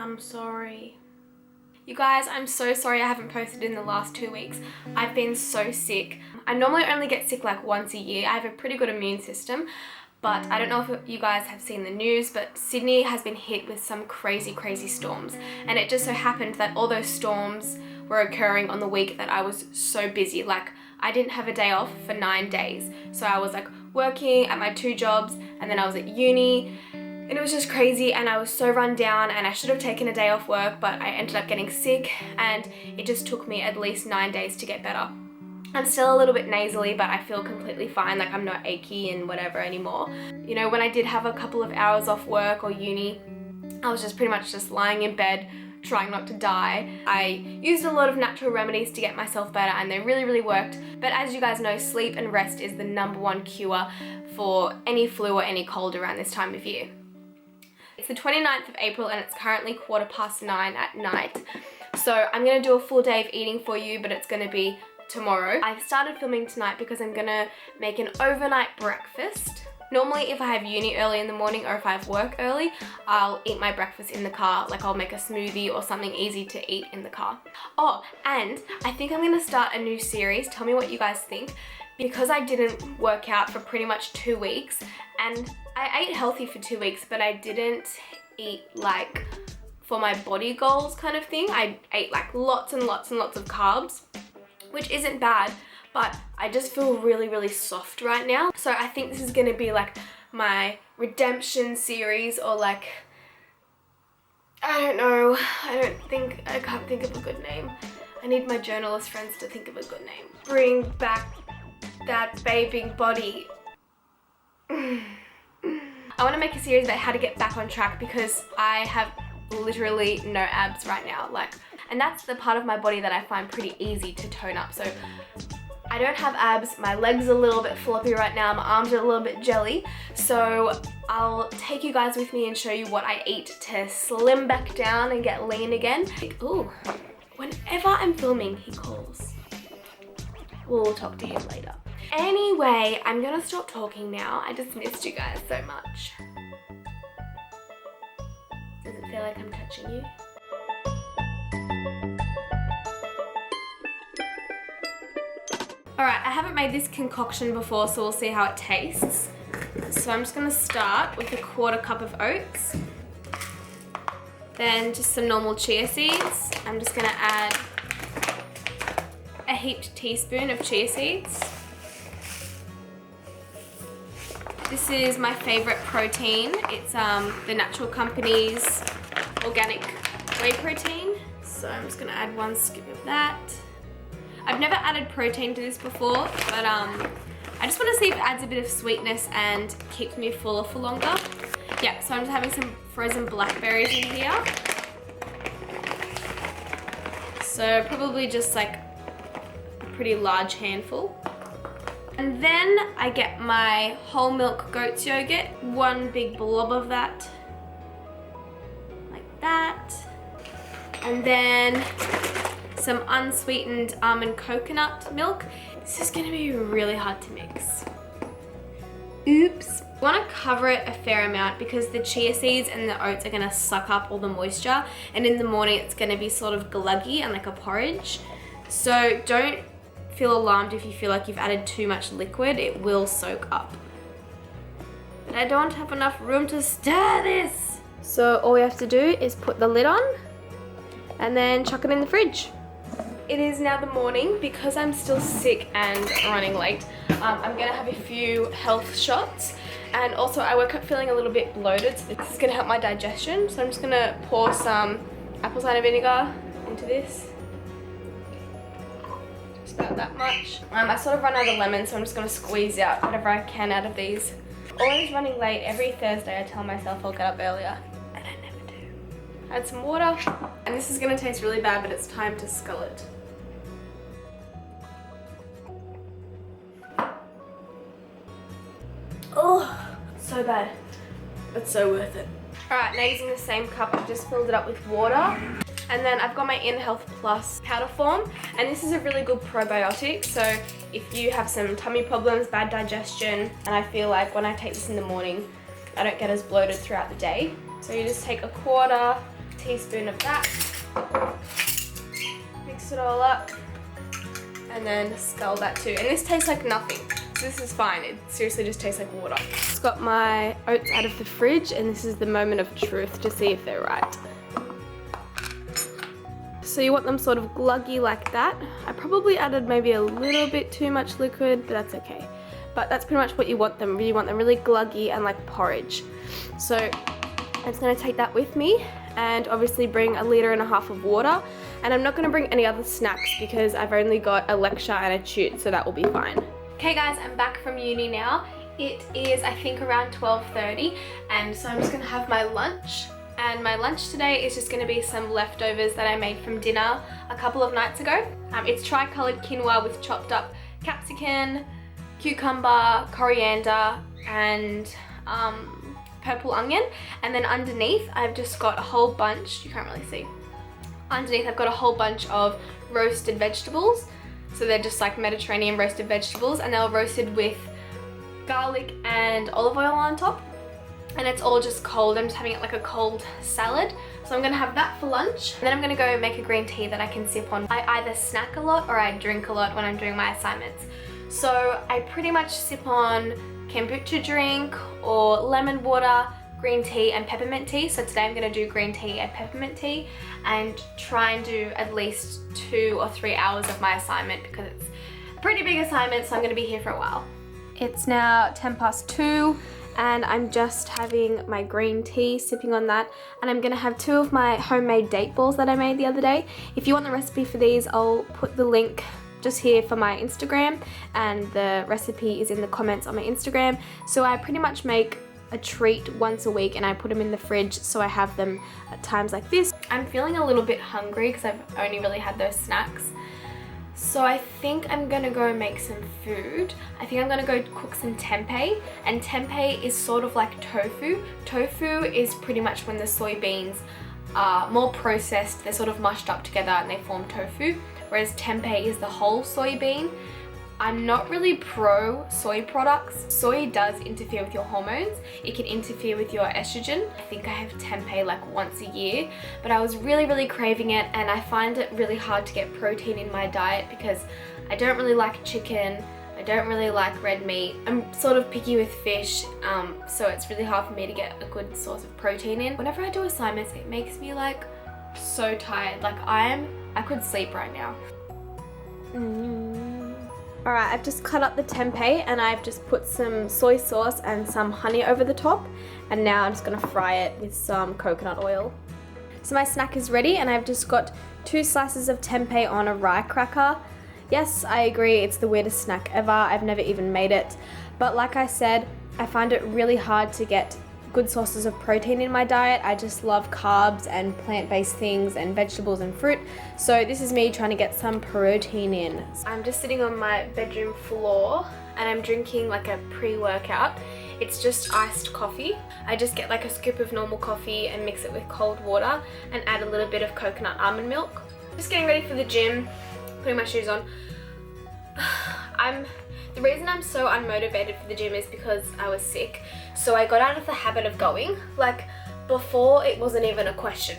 I'm sorry. You guys, I'm so sorry I haven't posted in the last 2 weeks. I've been so sick. I normally only get sick like once a year. I have a pretty good immune system, but I don't know if you guys have seen the news, but Sydney has been hit with some crazy storms. And it just so happened that all those storms were occurring on the week that I was so busy. Like, I didn't have a day off for 9 days. So I was like working at my 2 jobs, and then I was at uni. And it was just crazy, and I was so run down, and I should have taken a day off work, but I ended up getting sick, and it just took me at least 9 days to get better. I'm still a little bit nasally, but I feel completely fine. Like, I'm not achy and whatever anymore. You know, when I did have a couple of hours off work or uni, I was just pretty much just lying in bed, trying not to die. I used a lot of natural remedies to get myself better, and they really worked. But as you guys know, sleep and rest is the #1 cure for any flu or any cold around this time of year. It's the 29th of April, and it's currently 9:15 at night. So I'm gonna do a full day of eating for you, but it's gonna be tomorrow. I started filming tonight because I'm gonna make an overnight breakfast. Normally if I have uni early in the morning, or if I have work early, I'll eat my breakfast in the car. Like, I'll make a smoothie or something easy to eat in the car. Oh, and I think I'm gonna start a new series. Tell me what you guys think. Because I didn't work out for pretty much 2 weeks, and I ate healthy for 2 weeks, but I didn't eat like for my body goals kind of thing. I ate like lots and lots of carbs, which isn't bad, but I just feel really soft right now. So I think this is gonna be like my redemption series, or like, I don't know, I can't think of a good name. I need my journalist friends to think of a good name. Bring back that bathing body. I want to make a series about how to get back on track, because I have literally no abs right now. Like, and that's the part of my body that I find pretty easy to tone up. So I don't have abs, my legs are a little bit floppy right now, my arms are a little bit jelly. So I'll take you guys with me and show you what I eat to slim back down and get lean again. Ooh, whenever I'm filming, he calls. We'll talk to him later. Anyway, I'm gonna stop talking now. I just missed you guys so much. Does it feel like I'm touching you? Alright, I haven't made this concoction before, so we'll see how it tastes. So I'm just gonna start with a 1/4 cup of oats. Then just some normal chia seeds. I'm just gonna add a heaped teaspoon of chia seeds. This is my favorite protein. It's the Natural Company's organic whey protein. So I'm just gonna add 1 scoop of that. I've never added protein to this before, but I just want to see if it adds a bit of sweetness and keeps me fuller for longer. Yeah, so I'm just having some frozen blackberries in here. So probably just like a pretty large handful. And then I get my whole milk goat's yogurt, 1 big blob of that, like that. And then some unsweetened almond coconut milk. This is gonna be really hard to mix. Oops. I wanna cover it a fair amount, because the chia seeds and the oats are gonna suck up all the moisture, and in the morning it's gonna be sort of gluggy and like a porridge. So don't feel alarmed if you feel like you've added too much liquid. It will soak up. But I don't have enough room to stir this. So all we have to do is put the lid on and then chuck it in the fridge. It is now the morning. Because I'm still sick and running late, I'm gonna have a few health shots, and also I woke up feeling a little bit bloated, so this is gonna help my digestion. So I'm just gonna pour some apple cider vinegar into this. About that much. I sort of run out of lemon, so I'm just going to squeeze out whatever I can out of these. Always running late. Every Thursday I tell myself I'll get up earlier, and I never do. Add some water, and this is going to taste really bad, but it's time to scull it. Oh, so bad, but so worth it. Alright, now using the same cup, I've just filled it up with water. And then I've got my In Health Plus powder form, and this is a really good probiotic. So if you have some tummy problems, bad digestion, and I feel like when I take this in the morning, I don't get as bloated throughout the day. So you just take a 1/4 teaspoon of that. Mix it all up. And then scull that too. And this tastes like nothing. So this is fine. It seriously just tastes like water. Just got my oats out of the fridge, and this is the moment of truth to see if they're right. So you want them sort of gluggy like that. I probably added maybe a little bit too much liquid, but that's okay. But that's pretty much what you want them. You want them really gluggy and like porridge. So I'm just gonna take that with me and obviously bring 1.5 liters of water. And I'm not gonna bring any other snacks because I've only got a lecture and a tute, so that will be fine. Okay guys, I'm back from uni now. It is, I think, around 12:30, and so I'm just gonna have my lunch. And my lunch today is just gonna be some leftovers that I made from dinner a couple of nights ago. It's tri-colored quinoa with chopped up capsicum, cucumber, coriander, and purple onion. And then underneath, I've just got a whole bunch, you can't really see. Underneath, I've got a whole bunch of roasted vegetables. So they're just like Mediterranean roasted vegetables, and they're roasted with garlic and olive oil on top. And it's all just cold. I'm just having it like a cold salad. So I'm gonna have that for lunch. And then I'm gonna go make a green tea that I can sip on. I either snack a lot or I drink a lot when I'm doing my assignments. So I pretty much sip on kombucha drink or lemon water, green tea and peppermint tea. So today I'm gonna do green tea and peppermint tea and try and do at least 2 or 3 hours of my assignment because it's a pretty big assignment, so I'm gonna be here for a while. It's now 2:10 and I'm just having my green tea, sipping on that, and I'm gonna have 2 of my homemade date balls that I made the other day. If you want the recipe for these, I'll put the link just here for my Instagram, and the recipe is in the comments on my Instagram. So I pretty much make a treat once a week and I put them in the fridge so I have them at times like this. I'm feeling a little bit hungry because I've only really had those snacks. So I think I'm gonna go make some food. I think I'm gonna go cook some tempeh, and tempeh is sort of like tofu. Tofu is pretty much when the soybeans are more processed, they're sort of mushed up together and they form tofu, whereas tempeh is the whole soybean. I'm not really pro soy products. Soy does interfere with your hormones. It can interfere with your estrogen. I think I have tempeh like once a year, but I was really craving it, and I find it really hard to get protein in my diet because I don't really like chicken. I don't really like red meat. I'm sort of picky with fish, so it's really hard for me to get a good source of protein in. Whenever I do assignments, it makes me like so tired. Like I could sleep right now. Alright, I've just cut up the tempeh and I've just put some soy sauce and some honey over the top, and now I'm just going to fry it with some coconut oil. So my snack is ready, and I've just got 2 slices of tempeh on a rye cracker. Yes, I agree, it's the weirdest snack ever. I've never even made it, but like I said, I find it really hard to get good sources of protein in my diet. I just love carbs and plant-based things and vegetables and fruit. So this is me trying to get some protein in. I'm just sitting on my bedroom floor and I'm drinking like a pre-workout. It's just iced coffee. I just get like a scoop of normal coffee and mix it with cold water and add a little bit of coconut almond milk. Just getting ready for the gym, putting my shoes on. The reason I'm so unmotivated for the gym is because I was sick. So I got out of the habit of going. Like before, it wasn't even a question.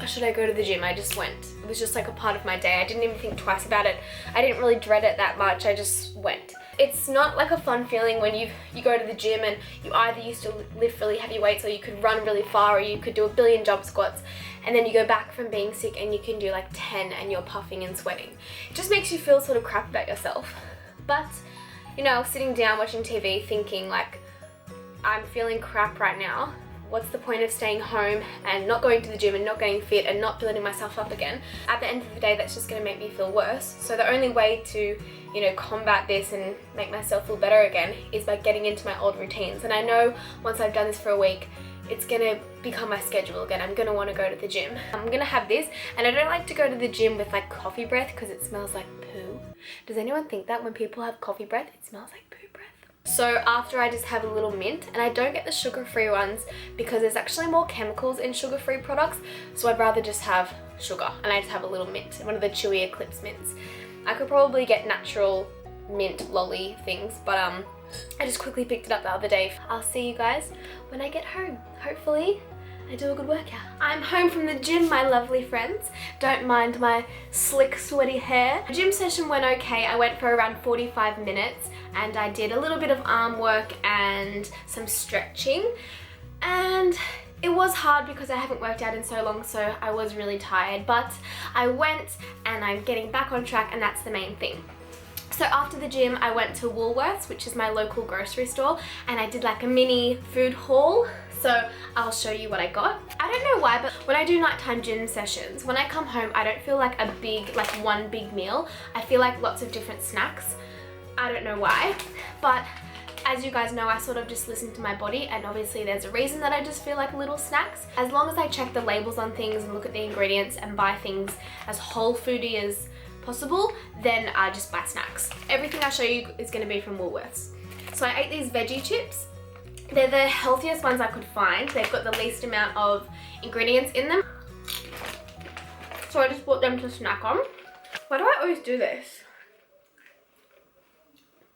Should I go to the gym? I just went. It was just like a part of my day. I didn't even think twice about it. I didn't really dread it that much. I just went. It's not like a fun feeling when you go to the gym and you either used to lift really heavy weights, or you could run really far, or you could do 1 billion jump squats, and then you go back from being sick and you can do like 10 and you're puffing and sweating. It just makes you feel sort of crap about yourself. But you know, I was sitting down watching TV thinking like, I'm feeling crap right now. What's the point of staying home and not going to the gym and not getting fit and not building myself up again? At the end of the day, that's just going to make me feel worse. So the only way to, you know, combat this and make myself feel better again is by getting into my old routines. And I know once I've done this for a week, it's gonna become my schedule again. I'm gonna want to go to the gym. I'm gonna have this, and I don't like to go to the gym with like coffee breath because it smells like poo. Does anyone think that when people have coffee breath, it smells like poo breath? So after, I just have a little mint, and I don't get the sugar-free ones because there's actually more chemicals in sugar-free products, so I'd rather just have sugar, and I just have a little mint, one of the chewy Eclipse mints. I could probably get natural mint lolly things, but I just quickly picked it up the other day. I'll see you guys when I get home. Hopefully I do a good workout. I'm home from the gym, my lovely friends. Don't mind my slick, sweaty hair. The gym session went okay. I went for around 45 minutes and I did a little bit of arm work and some stretching. And it was hard because I haven't worked out in so long, so I was really tired. But I went and I'm getting back on track, and that's the main thing. So after the gym, I went to Woolworths, which is my local grocery store, and I did like a mini food haul. So I'll show you what I got. I don't know why, but when I do nighttime gym sessions, when I come home, I don't feel like one big meal. I feel like lots of different snacks. I don't know why, but as you guys know, I sort of just listen to my body, and obviously there's a reason that I just feel like little snacks. As long as I check the labels on things and look at the ingredients and buy things as whole foody as possible, then I just buy snacks. Everything I show you is going to be from Woolworths. So I ate these veggie chips. They're the healthiest ones I could find. They've got the least amount of ingredients in them. So I just bought them to snack on. Why do I always do this?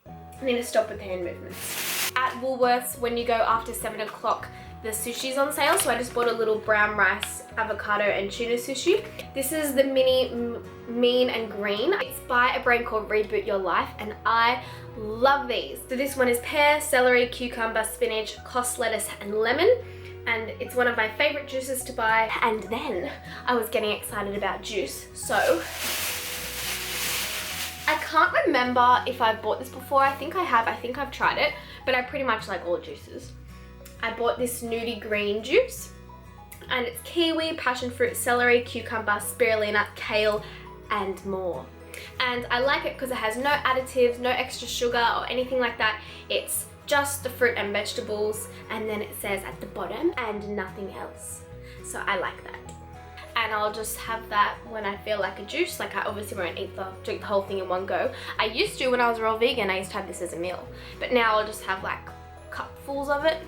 I need to stop with hand movements. At Woolworths, when you go after 7 o'clock, the sushi's on sale, so I just bought a little brown rice, avocado and tuna sushi. This is the mini mean and green. It's by a brand called Reboot Your Life, and I love these. So this one is pear, celery, cucumber, spinach, cos lettuce and lemon, and it's one of my favorite juices to buy. And then I was getting excited about juice, so I can't remember if I've bought this before. I think I have. I think I've tried it, but I pretty much like all juices. I bought this nudie green juice, and it's kiwi, passion fruit, celery, cucumber, spirulina, kale, and more. And I like it because it has no additives, no extra sugar or anything like that. It's just the fruit and vegetables, and then it says at the bottom, and nothing else. So I like that. And I'll just have that when I feel like a juice. Like I obviously won't drink the whole thing in one go. I used to when I was raw vegan. I used to have this as a meal, but now I'll just have like cupfuls of it.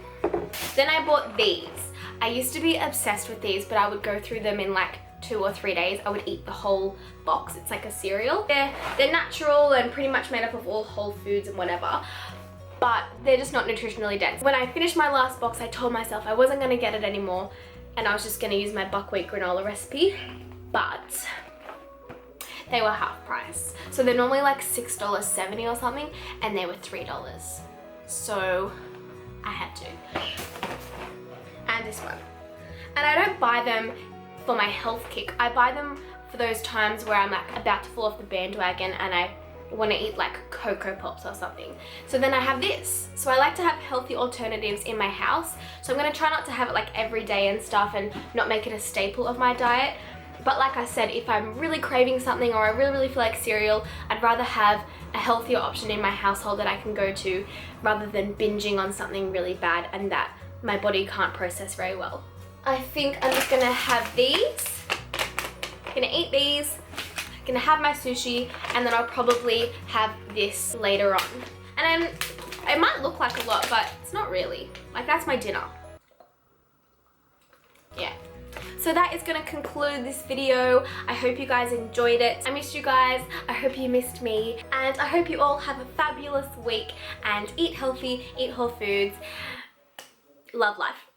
Then I bought these. I used to be obsessed with these, but I would go through them in like 2 or 3 days. I would eat the whole box. It's like a cereal. They're natural and pretty much made up of all whole foods and whatever, but they're just not nutritionally dense. When I finished my last box, I told myself I wasn't gonna get it anymore, and I was just gonna use my buckwheat granola recipe, but they were half price. So they're normally like $6.70 or something, and they were $3. So I had to. And this one. And I don't buy them for my health kick. I buy them for those times where I'm like about to fall off the bandwagon and I want to eat like Cocoa Pops or something. So then I have this. So I like to have healthy alternatives in my house. So I'm going to try not to have it like every day and stuff and not make it a staple of my diet. But like I said, if I'm really craving something or I really feel like cereal, I'd rather have a healthier option in my household that I can go to rather than binging on something really bad and that my body can't process very well. I think I'm just gonna have these, gonna eat these, gonna have my sushi, and then I'll probably have this later on. And then it might look like a lot, but it's not really. Like that's my dinner. Yeah. So that is going to conclude this video. I hope you guys enjoyed it. I missed you guys. I hope you missed me. And I hope you all have a fabulous week and eat healthy, eat whole foods. Love life.